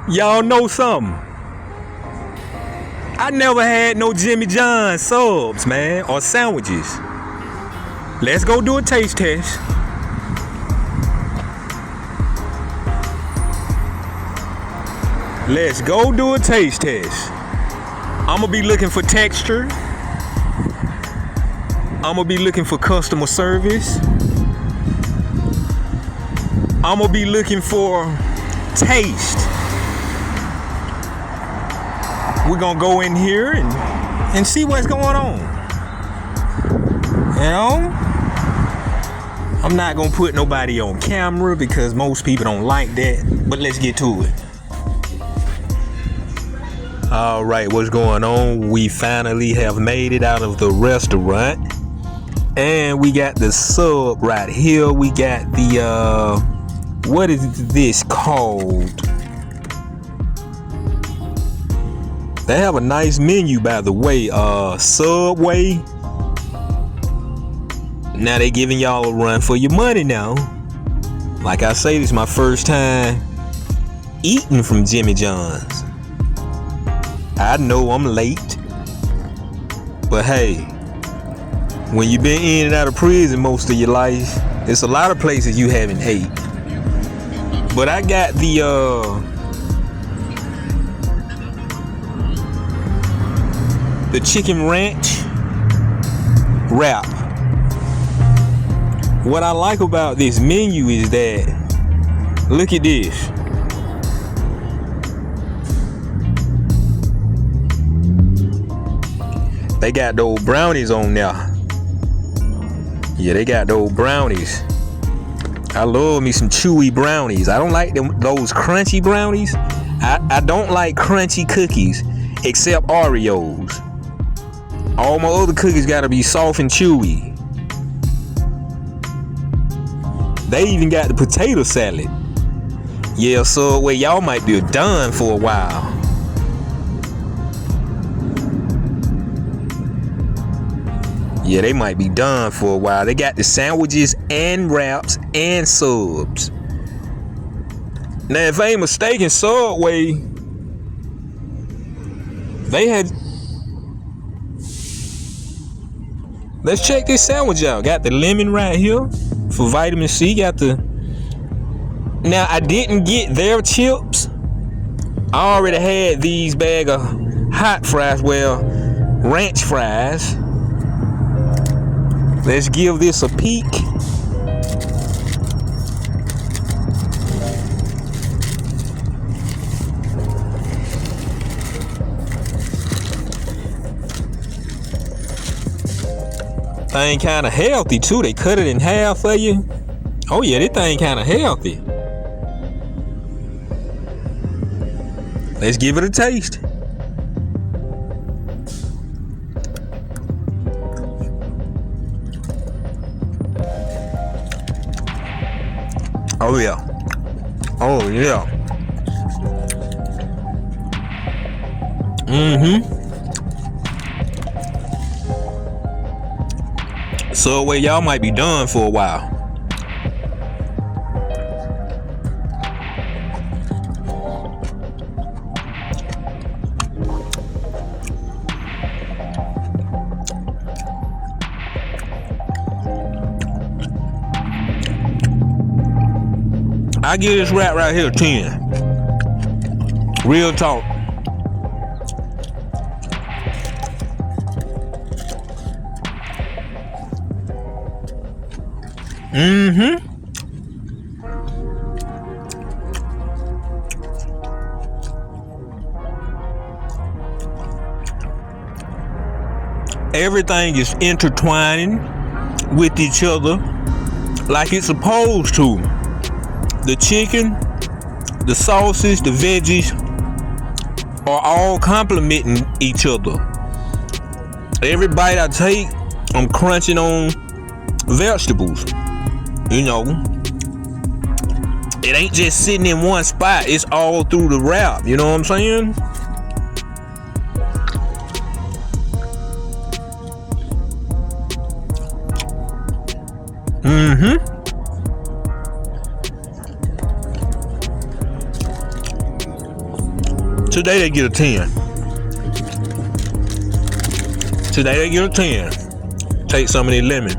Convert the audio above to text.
Y'all know something? I never had no Jimmy John subs, man, or sandwiches. Let's go do a taste test. Let's go do a taste test. I'm gonna be looking for texture. I'm gonna be looking for customer service. I'm gonna be looking for taste. We're gonna go in here and see what's going on. You know? I'm not gonna put nobody on camera because most people don't like that, but let's get to it. All right, what's going on? We finally have made it out of the restaurant, and we got the sub right here. We got the what is this called? They have a nice menu, by the way. Subway. Now they giving y'all a run for your money now. Like I say, this is my first time eating from Jimmy John's. I know I'm late, but hey, when you've been in and out of prison most of your life, there's a lot of places you haven't ate. But I got the chicken ranch wrap. What I like about this menu is that, look at this. They got those brownies on there. Yeah, they got those brownies. I love me some chewy brownies. I don't like those crunchy brownies. I don't like crunchy cookies except Oreos. All my other cookies gotta be soft and chewy. They even got the potato salad. Yeah, Subway, y'all might be done for a while. Yeah, they might be done for a while. They got the sandwiches and wraps and subs. Now, if I ain't mistaken, Subway, they had... Let's check this sandwich out. Got the lemon right here for vitamin C. Got the... Now, I didn't get their chips. I already had these bag of hot fries. Well, ranch fries. Let's give this a peek. Thing kind of healthy too. They cut it in half for you. Oh yeah, this thing kind of healthy. Let's give it a taste. Oh yeah. Oh yeah. Subway, y'all might be done for a while. I give this wrap right here a 10. Real talk. Everything is intertwining with each other like it's supposed to. The chicken, the sauces, the veggies are all complementing each other. Every bite I take, I'm crunching on vegetables. You know, it ain't just sitting in one spot. It's all through the wrap. You know what I'm saying? Today they get a 10. Today they get a 10. Take some of the lemon.